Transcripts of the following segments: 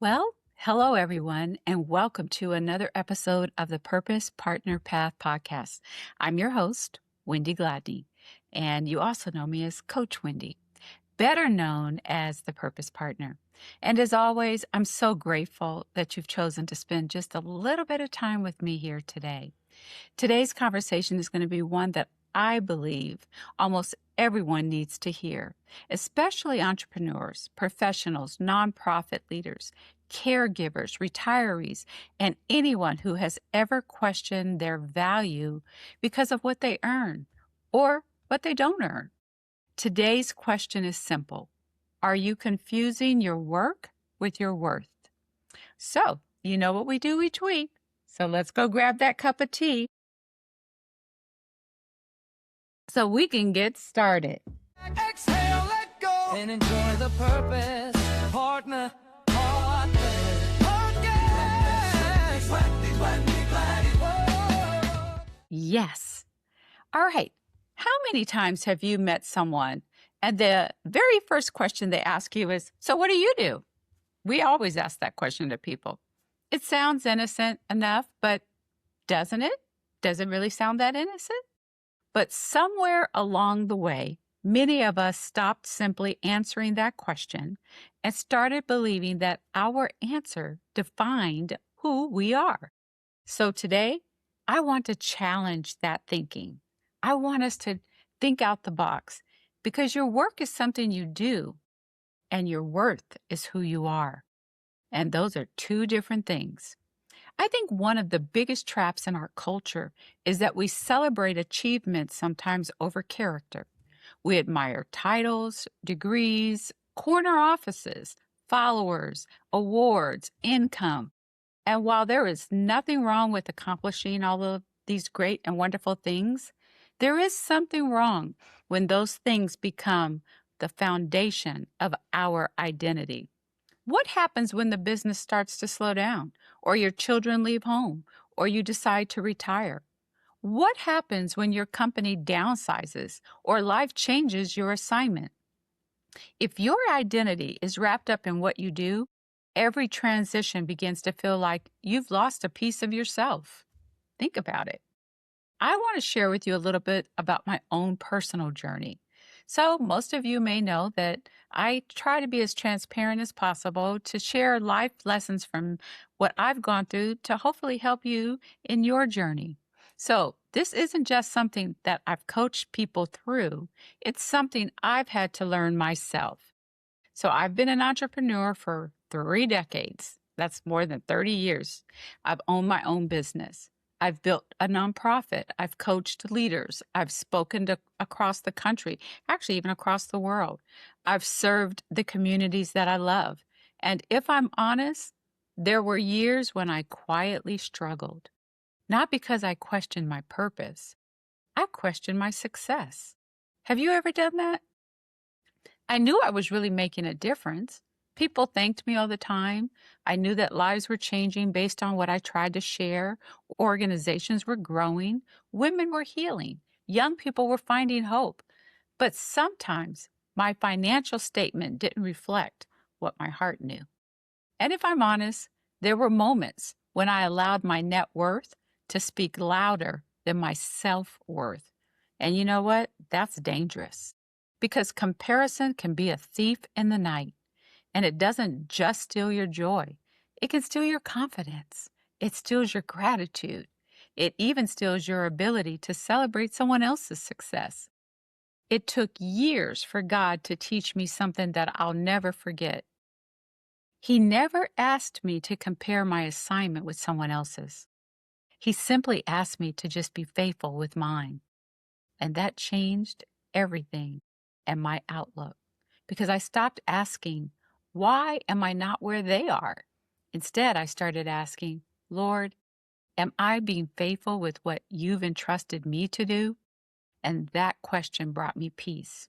Well, hello everyone, and welcome to another episode of the Purpose Partner Path podcast. I'm your host, Wendy Gladney, and you also know me as Coach Wendy, better known as the Purpose Partner. And as always, I'm so grateful that you've chosen to spend just a little bit of time with me here today. Today's conversation is going to be one that I believe almost everyone needs to hear, especially entrepreneurs, professionals, nonprofit leaders, caregivers, retirees, and anyone who has ever questioned their value because of what they earn or what they don't earn. Today's question is simple. Are you confusing your work with your worth? So, you know what we do each week. So let's go grab that cup of tea so we can get started. Exhale, let go, and enjoy the purpose. Partner, podcast. Yes. All right. How many times have you met someone and the very first question they ask you is, "So what do you do?" We always ask that question to people. It sounds innocent enough, but doesn't it? Does it really sound that innocent? But somewhere along the way, many of us stopped simply answering that question and started believing that our answer defined who we are. So today, I want to challenge that thinking. I want us to think out the box because your work is something you do and your worth is who you are. And those are two different things. I think one of the biggest traps in our culture is that we celebrate achievements sometimes over character. We admire titles, degrees, corner offices, followers, awards, income. And while there is nothing wrong with accomplishing all of these great and wonderful things, there is something wrong when those things become the foundation of our identity. What happens when the business starts to slow down, or your children leave home, or you decide to retire? What happens when your company downsizes or life changes your assignment? If your identity is wrapped up in what you do, every transition begins to feel like you've lost a piece of yourself. Think about it. I want to share with you a little bit about my own personal journey. So, most of you may know that I try to be as transparent as possible to share life lessons from what I've gone through to hopefully help you in your journey. So, this isn't just something that I've coached people through, it's something I've had to learn myself. So, I've been an entrepreneur for 3 decades. That's more than 30 years. I've owned my own business. I've built a nonprofit. I've coached leaders. I've spoken to across the country, actually, even across the world. I've served the communities that I love. And if I'm honest, there were years when I quietly struggled, not because I questioned my purpose, I questioned my success. Have you ever done that? I knew I was really making a difference. People thanked me all the time. I knew that lives were changing based on what I tried to share. Organizations were growing. Women were healing. Young people were finding hope. But sometimes my financial statement didn't reflect what my heart knew. And if I'm honest, there were moments when I allowed my net worth to speak louder than my self worth. And you know what? That's dangerous because comparison can be a thief in the night. And it doesn't just steal your joy, it can steal your confidence. It steals your gratitude. It even steals your ability to celebrate someone else's success. It took years for God to teach me something that I'll never forget. He never asked me to compare my assignment with someone else's. He simply asked me to just be faithful with mine. And that changed everything and my outlook because I stopped asking, why am I not where they are? Instead, I started asking, Lord, am I being faithful with what you've entrusted me to do? And that question brought me peace.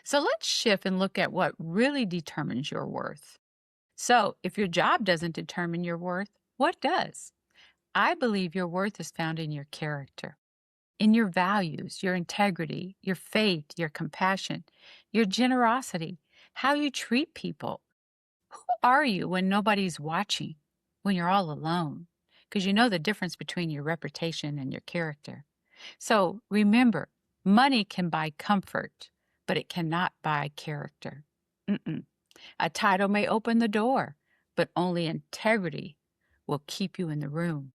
So let's shift and look at what really determines your worth. So if your job doesn't determine your worth, what does? I believe your worth is found in your character, in your values, your integrity, your faith, your compassion, your generosity, how you treat people, Who are you when nobody's watching, when you're all alone? Because you know the difference between your reputation and your character. So remember, money can buy comfort, but it cannot buy character. Mm-mm. A title may open the door, but only integrity will keep you in the room.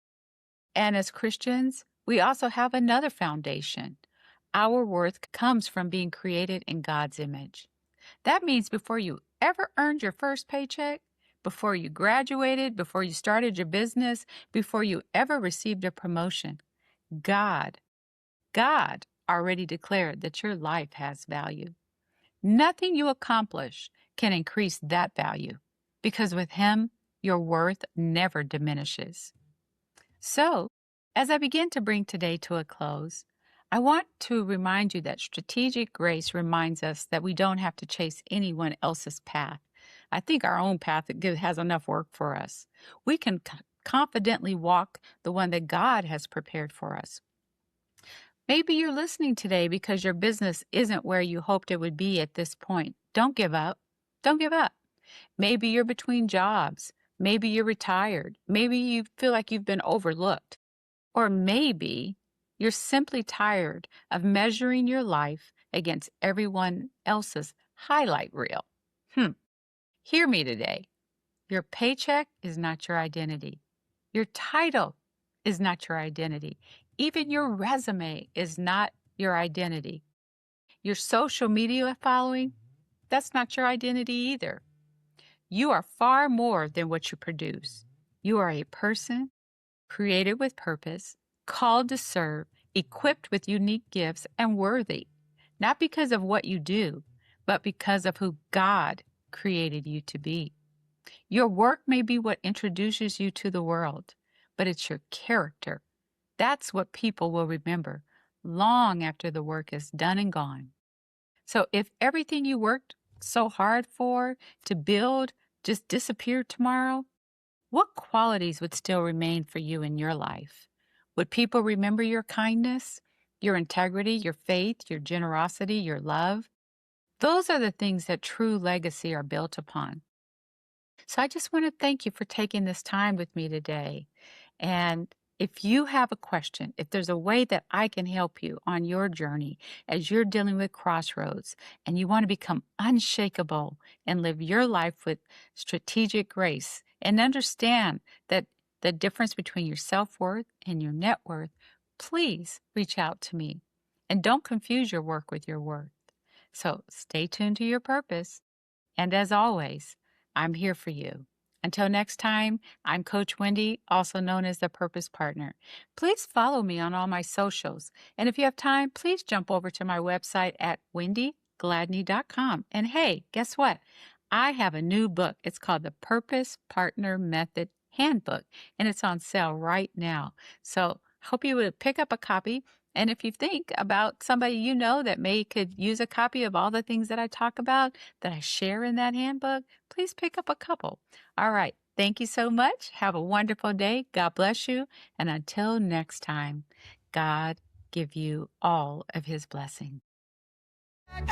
And as Christians, we also have another foundation. Our worth comes from being created in God's image. That means before you ever earned your first paycheck, before you graduated, before you started your business, before you ever received a promotion, God, God already declared that your life has value. Nothing you accomplish can increase that value because with Him, your worth never diminishes. So, as I begin to bring today to a close, I want to remind you that strategic grace reminds us that we don't have to chase anyone else's path. I think our own path has enough work for us. We can confidently walk the one that God has prepared for us. Maybe you're listening today because your business isn't where you hoped it would be at this point. Don't give up. Don't give up. Maybe you're between jobs. Maybe you're retired. Maybe you feel like you've been overlooked. Or maybe you're simply tired of measuring your life against everyone else's highlight reel. Hear me today. Your paycheck is not your identity. Your title is not your identity. Even your resume is not your identity. Your social media following, that's not your identity either. You are far more than what you produce. You are a person created with purpose, called to serve, equipped with unique gifts, and worthy, not because of what you do, but because of who God created you to be. Your work may be what introduces you to the world, but it's your character. That's what people will remember long after the work is done and gone. So if everything you worked so hard for to build just disappeared tomorrow, what qualities would still remain for you in your life? Would people remember your kindness, your integrity, your faith, your generosity, your love? Those are the things that true legacy are built upon. So I just want to thank you for taking this time with me today. And if you have a question, if there's a way that I can help you on your journey as you're dealing with crossroads and you want to become unshakable and live your life with strategic grace and understand that the difference between your self-worth and your net worth, please reach out to me. And don't confuse your work with your worth. So stay tuned to your purpose. And as always, I'm here for you. Until next time, I'm Coach Wendy, also known as the Purpose Partner. Please follow me on all my socials. And if you have time, please jump over to my website at wendygladney.com. And hey, guess what? I have a new book. It's called the Purpose Partner Method Handbook, and it's on sale right now. So hope you would pick up a copy. And if you think about somebody you know that could use a copy of all the things that I talk about, that I share in that handbook, please pick up a couple. All right. Thank you so much. Have a wonderful day. God bless you. And until next time, God give you all of His blessing.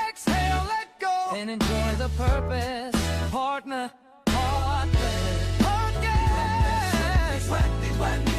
Exhale, let go, and enjoy the purpose. Partner, partner, podcast. Wendy, Wendy, Wendy.